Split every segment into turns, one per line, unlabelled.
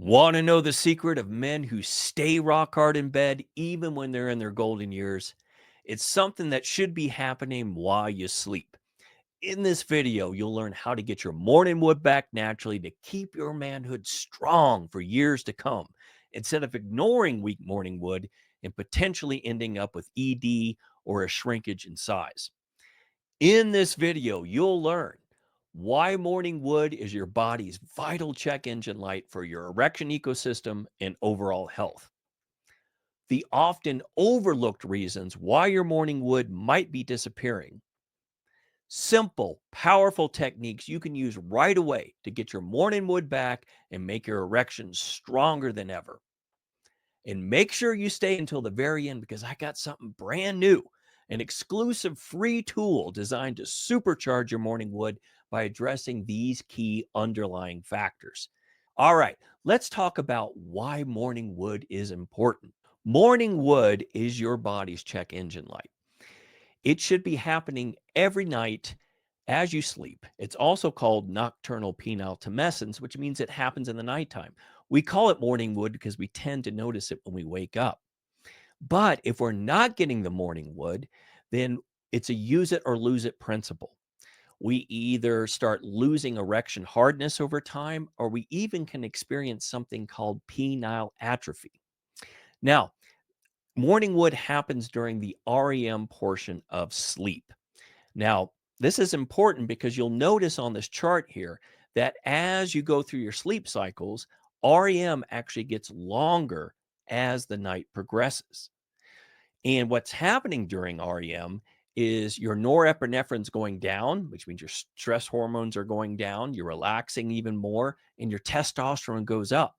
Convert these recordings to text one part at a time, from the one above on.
Want to know the secret of men who stay rock hard in bed even when they're in their golden years? It's something that should be happening while you sleep. In this video, you'll learn how to get your morning wood back naturally to keep your manhood strong for years to come, instead of ignoring weak morning wood and potentially ending up with ED or a shrinkage in size. In this video, you'll learn why morning wood is your body's vital check engine light for your erection ecosystem and overall health. The often overlooked reasons why your morning wood might be disappearing. Simple, powerful techniques you can use right away to get your morning wood back and make your erections stronger than ever. And make sure you stay until the very end because I got something brand new, an exclusive free tool designed to supercharge your morning wood by addressing these key underlying factors. All right, let's talk about why morning wood is important. Morning wood is your body's check engine light. It should be happening every night as you sleep. It's also called nocturnal penile tumescence, which means it happens in the nighttime. We call it morning wood because we tend to notice it when we wake up. But if we're not getting the morning wood, then it's a use it or lose it principle. We either start losing erection hardness over time, or we even can experience something called penile atrophy. Now, morning wood happens during the REM portion of sleep. Now, this is important because you'll notice on this chart here that as you go through your sleep cycles, REM actually gets longer as the night progresses. And what's happening during REM is your norepinephrine's going down, which means your stress hormones are going down, you're relaxing even more, and your testosterone goes up.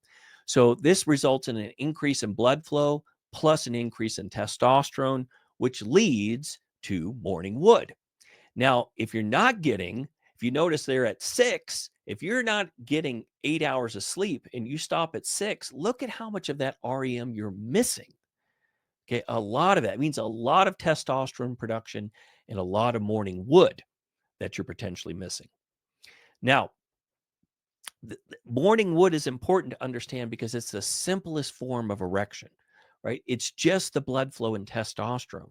So this results in an increase in blood flow plus an increase in testosterone, which leads to morning wood. Now, if you notice there at 6, if you're not getting 8 hours of sleep and you stop at 6, look at how much of that REM you're missing. Okay, a lot of that means a lot of testosterone production and a lot of morning wood that you're potentially missing. Now, morning wood is important to understand because it's the simplest form of erection, right? It's just the blood flow and testosterone.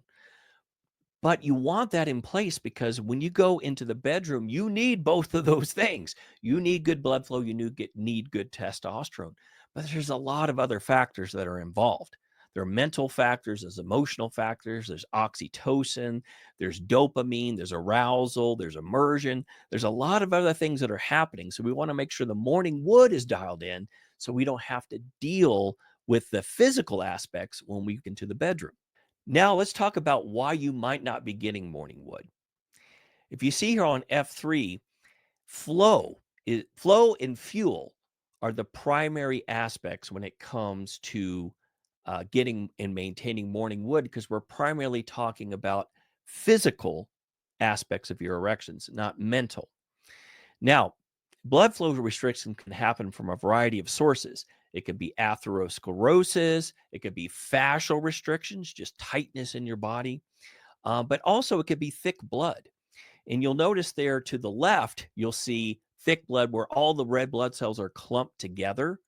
But you want that in place because when you go into the bedroom, you need both of those things. You need good blood flow, need good testosterone. But there's a lot of other factors that are involved. There are mental factors, there's emotional factors, there's oxytocin, there's dopamine, there's arousal, there's immersion. There's a lot of other things that are happening. So we want to make sure the morning wood is dialed in so we don't have to deal with the physical aspects when we get into the bedroom. Now, let's talk about why you might not be getting morning wood. If you see here on F3, flow and fuel are the primary aspects when it comes to getting and maintaining morning wood because we're primarily talking about physical aspects of your erections, not mental. Now, blood flow restriction can happen from a variety of sources. It could be atherosclerosis, it could be fascial restrictions, just tightness in your body, but also it could be thick blood. And you'll notice there to the left, you'll see thick blood where all the red blood cells are clumped together.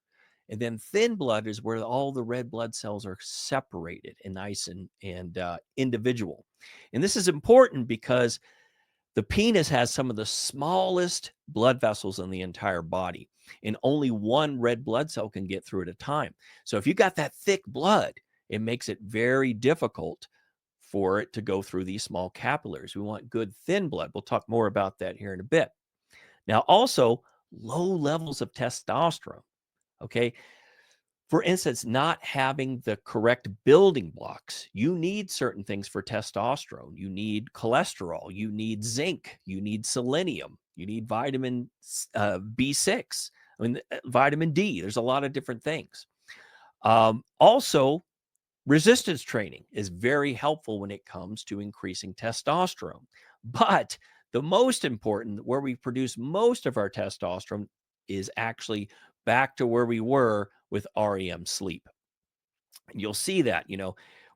And then thin blood is where all the red blood cells are separated and nice and individual. And this is important because the penis has some of the smallest blood vessels in the entire body, and only one red blood cell can get through at a time. So if you got that thick blood, it makes it very difficult for it to go through these small capillaries. We want good thin blood. We'll talk more about that here in a bit. Now, also low levels of testosterone. Okay. For instance, not having the correct building blocks. You need certain things for testosterone. You need cholesterol. You need zinc. You need selenium. You need vitamin B6. I mean, vitamin D. There's a lot of different things. Also, resistance training is very helpful when it comes to increasing testosterone. But the most important, where we produce most of our testosterone, is actually back to where we were with REM sleep. And you'll see that,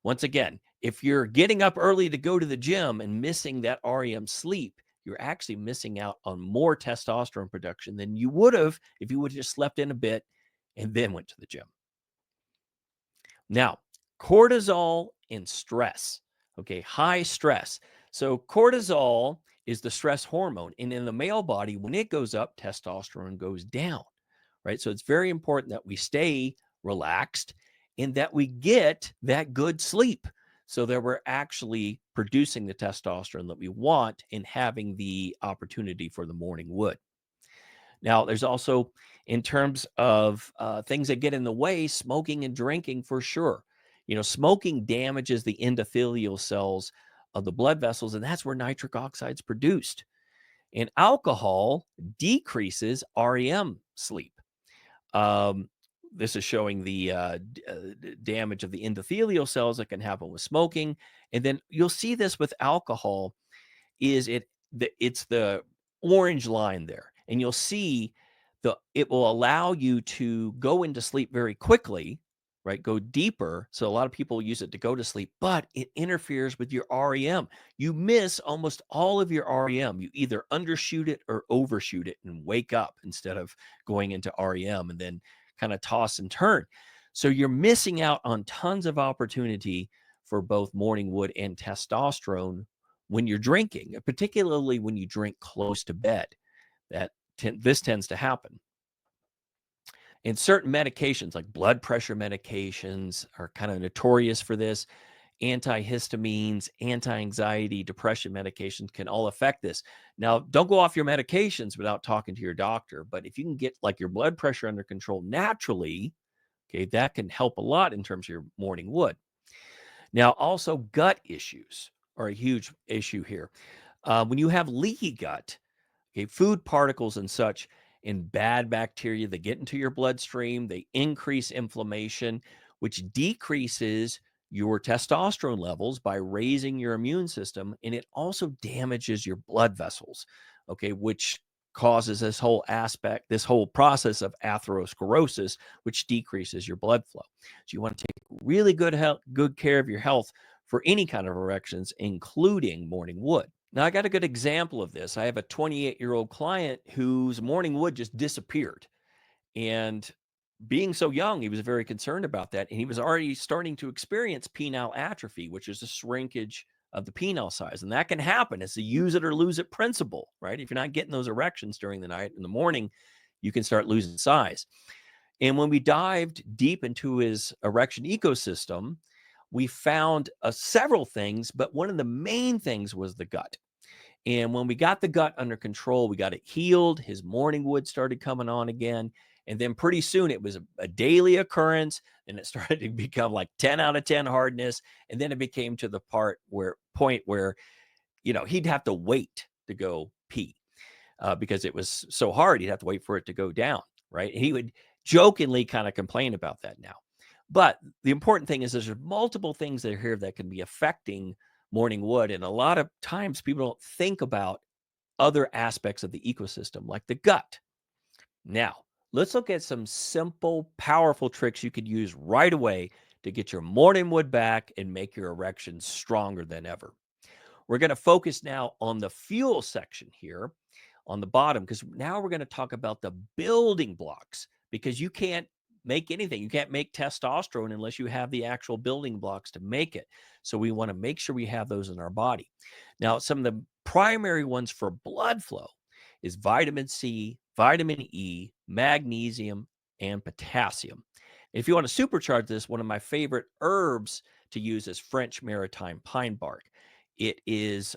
once again, if you're getting up early to go to the gym and missing that REM sleep, you're actually missing out on more testosterone production than you would have if you would have just slept in a bit and then went to the gym. Now, cortisol and stress. Okay, high stress. So, cortisol is the stress hormone. And in the male body, when it goes up, testosterone goes down, right? So, it's very important that we stay relaxed and that we get that good sleep so that we're actually producing the testosterone that we want and having the opportunity for the morning wood. Now, there's also, in terms of things that get in the way, smoking and drinking for sure. Smoking damages the endothelial cells of the blood vessels, and that's where nitric oxide is produced. And alcohol decreases REM sleep. Um, this is showing the damage of the endothelial cells that can happen with smoking. And then you'll see this with alcohol is it's the orange line there, and you'll see it will allow you to go into sleep very quickly, right? Go deeper. So a lot of people use it to go to sleep, but it interferes with your REM. You miss almost all of your REM. You either undershoot it or overshoot it and wake up instead of going into REM and then kind of toss and turn. So you're missing out on tons of opportunity for both morning wood and testosterone when you're drinking, particularly when you drink close to bed. This tends to happen. And certain medications, like blood pressure medications, are kind of notorious for this. Antihistamines, anti-anxiety, depression medications can all affect this. Now, don't go off your medications without talking to your doctor, but if you can get like your blood pressure under control naturally, okay, that can help a lot in terms of your morning wood. Now, also gut issues are a huge issue here. When you have leaky gut, okay, food particles and such and bad bacteria, they get into your bloodstream, they increase inflammation, which decreases your testosterone levels by raising your immune system. And it also damages your blood vessels, okay, which causes this whole process of atherosclerosis, which decreases your blood flow. So you want to take really good care of your health for any kind of erections, including morning wood. Now, I got a good example of this. I have a 28-year-old client whose morning wood just disappeared. And being so young, he was very concerned about that. And he was already starting to experience penile atrophy, which is a shrinkage of the penile size. And that can happen. It's a use it or lose it principle, right? If you're not getting those erections during the night, in the morning, you can start losing size. And when we dived deep into his erection ecosystem, we found several things, but one of the main things was the gut. And when we got the gut under control, we got it healed. His morning wood started coming on again. And then pretty soon it was a daily occurrence. And it started to become like 10 out of 10 hardness. And then it became to the point where, he'd have to wait to go pee because it was so hard. He'd have to wait for it to go down. Right. And he would jokingly kind of complain about that now. But the important thing is there's multiple things that are here that can be affecting morning wood. And a lot of times people don't think about other aspects of the ecosystem, like the gut. Now, let's look at some simple, powerful tricks you could use right away to get your morning wood back and make your erections stronger than ever. We're going to focus now on the fuel section here on the bottom, because now we're going to talk about the building blocks, because you can't make anything. You can't make testosterone unless you have the actual building blocks to make it. So we want to make sure we have those in our body. Now, some of the primary ones for blood flow is vitamin C, vitamin E, magnesium, and potassium. If you want to supercharge this, one of my favorite herbs to use is French maritime pine bark. It is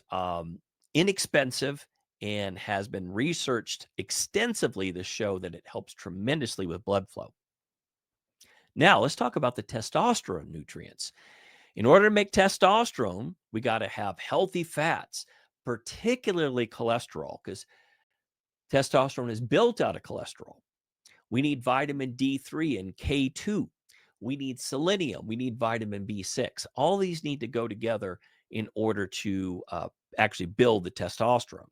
inexpensive and has been researched extensively to show that it helps tremendously with blood flow. Now, let's talk about the testosterone nutrients. In order to make testosterone, we got to have healthy fats, particularly cholesterol, because testosterone is built out of cholesterol. We need vitamin D3 and K2. We need selenium. We need vitamin B6. All these need to go together in order to actually build the testosterone.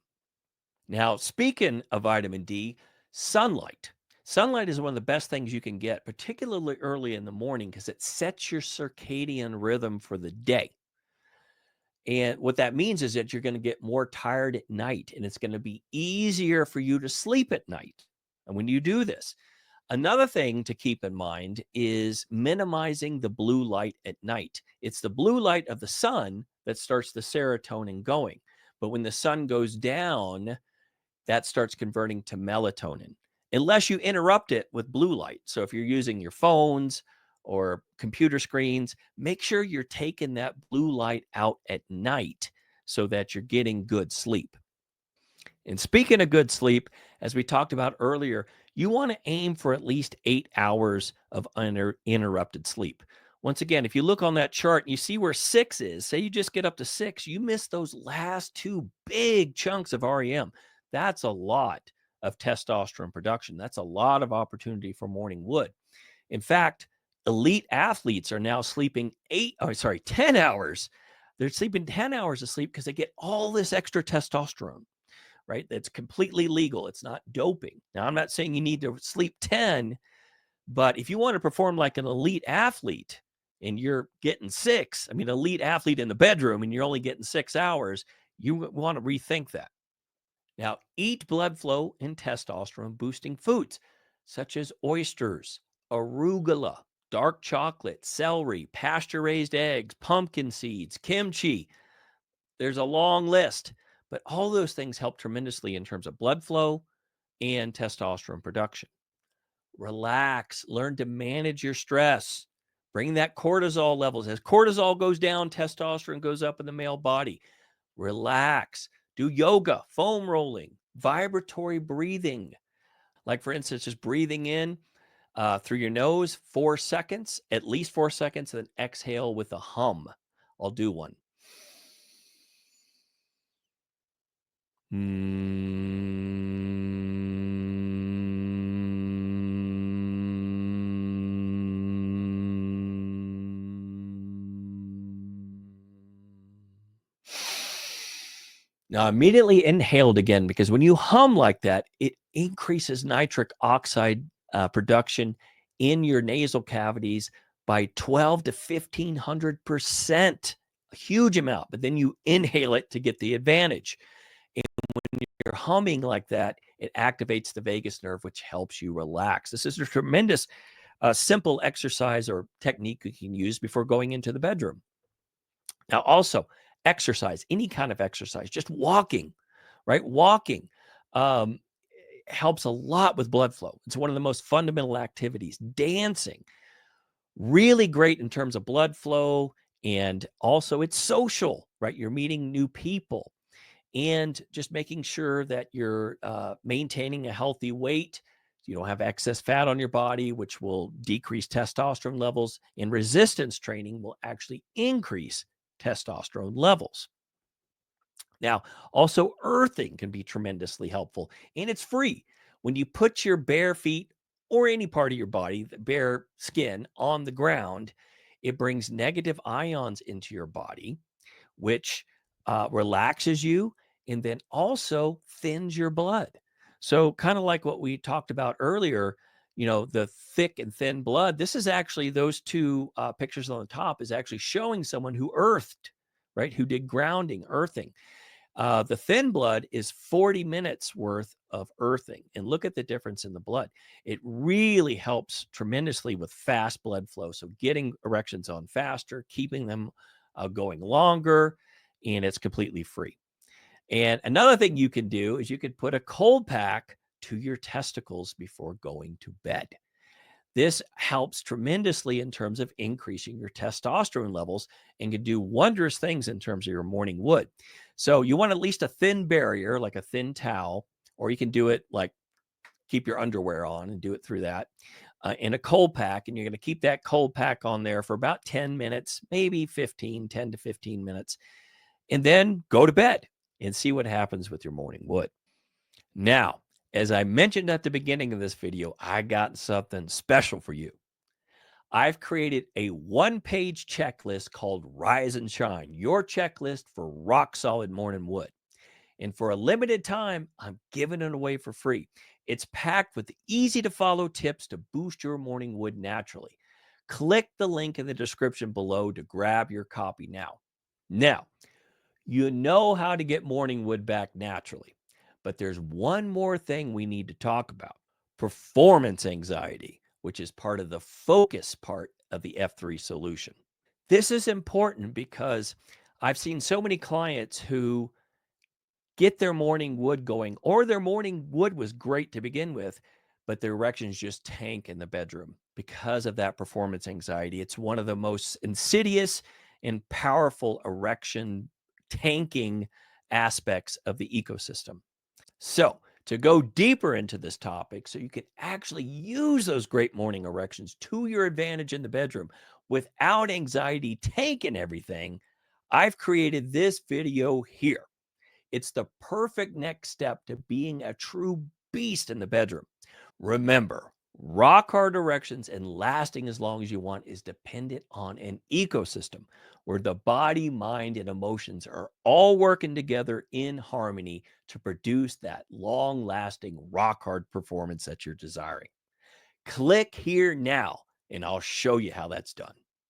Now, speaking of vitamin D, sunlight. Sunlight is one of the best things you can get, particularly early in the morning, because it sets your circadian rhythm for the day. And what that means is that you're going to get more tired at night, and it's going to be easier for you to sleep at night. And when you do this, Another thing to keep in mind is minimizing the blue light at night. It's the blue light of the sun that starts the serotonin going. But when the sun goes down, that starts converting to melatonin, unless you interrupt it with blue light. So if you're using your phones or computer screens, make sure you're taking that blue light out at night so that you're getting good sleep. And speaking of good sleep, as we talked about earlier, you want to aim for at least 8 hours of uninterrupted sleep. Once again, if you look on that chart and you see where 6 is, say you just get up to 6, you miss those last two big chunks of REM. That's a lot of testosterone production. That's a lot of opportunity for morning wood. In fact, elite athletes are now sleeping 10 hours. They're sleeping 10 hours of sleep because they get all this extra testosterone, right? That's completely legal. It's not doping. Now, I'm not saying you need to sleep 10, but if you want to perform like an elite athlete and you're getting 6, I mean, elite athlete in the bedroom and you're only getting 6 hours, you want to rethink that. Now, eat blood flow and testosterone boosting foods such as oysters, arugula, dark chocolate, celery, pasture raised eggs, pumpkin seeds, kimchi. There's a long list, but all those things help tremendously in terms of blood flow and testosterone production. Relax, learn to manage your stress. Bring that cortisol levels. As cortisol goes down, testosterone goes up in the male body. Relax. Do yoga, foam rolling, vibratory breathing. Like, for instance, just breathing in through your nose 4 seconds, at least 4 seconds, and then exhale with a hum. I'll do one. Now, immediately inhaled again, because when you hum like that, it increases nitric oxide production in your nasal cavities by 12 to 1500%, a huge amount. But then you inhale it to get the advantage. And when you're humming like that, it activates the vagus nerve, which helps you relax. This is a tremendous, simple exercise or technique you can use before going into the bedroom. Now, also, exercise, any kind of exercise, just walking, right? Walking um, helps a lot with blood flow. It's one of the most fundamental activities. Dancing, really great in terms of blood flow. And also, it's social, right? You're meeting new people and just making sure that you're maintaining a healthy weight. You don't have excess fat on your body, which will decrease testosterone levels, and resistance training will actually increase testosterone levels. Now, also, earthing can be tremendously helpful, and it's free. When you put your bare feet or any part of your body, the bare skin, on the ground, it brings negative ions into your body, which relaxes you and then also thins your blood. So, kind of like what we talked about earlier, the thick and thin blood. This is actually those two pictures on the top is actually showing someone who earthed, right? Who did grounding, earthing. The thin blood is 40 minutes worth of earthing. And look at the difference in the blood. It really helps tremendously with fast blood flow. So getting erections on faster, keeping them going longer, and it's completely free. And another thing you can do is you could put a cold pack to your testicles before going to bed. This helps tremendously in terms of increasing your testosterone levels and can do wondrous things in terms of your morning wood. So you want at least a thin barrier, like a thin towel, or you can do it like keep your underwear on and do it through that in a cold pack. And you're going to keep that cold pack on there for about 10 minutes, maybe 10 to 15 minutes, and then go to bed and see what happens with your morning wood. Now, as I mentioned at the beginning of this video, I got something special for you. I've created a one-page checklist called Rise and Shine, your checklist for rock solid morning wood. And for a limited time, I'm giving it away for free. It's packed with easy to follow tips to boost your morning wood naturally. Click the link in the description below to grab your copy now. Now, you know how to get morning wood back naturally, but there's one more thing we need to talk about. performance anxiety, which is part of the focus part of the F3 solution. This is important because I've seen so many clients who get their morning wood going, or their morning wood was great to begin with, but their erections just tank in the bedroom because of that performance anxiety. It's one of the most insidious and powerful erection tanking aspects of the ecosystem. So, to go deeper into this topic, so you can actually use those great morning erections to your advantage in the bedroom without anxiety taking everything, I've created this video here. It's the perfect next step to being a true beast in the bedroom. Remember, rock hard erections and lasting as long as you want is dependent on an ecosystem where the body, mind, and emotions are all working together in harmony to produce that long lasting, rock hard performance that you're desiring. Click here now, and I'll show you how that's done.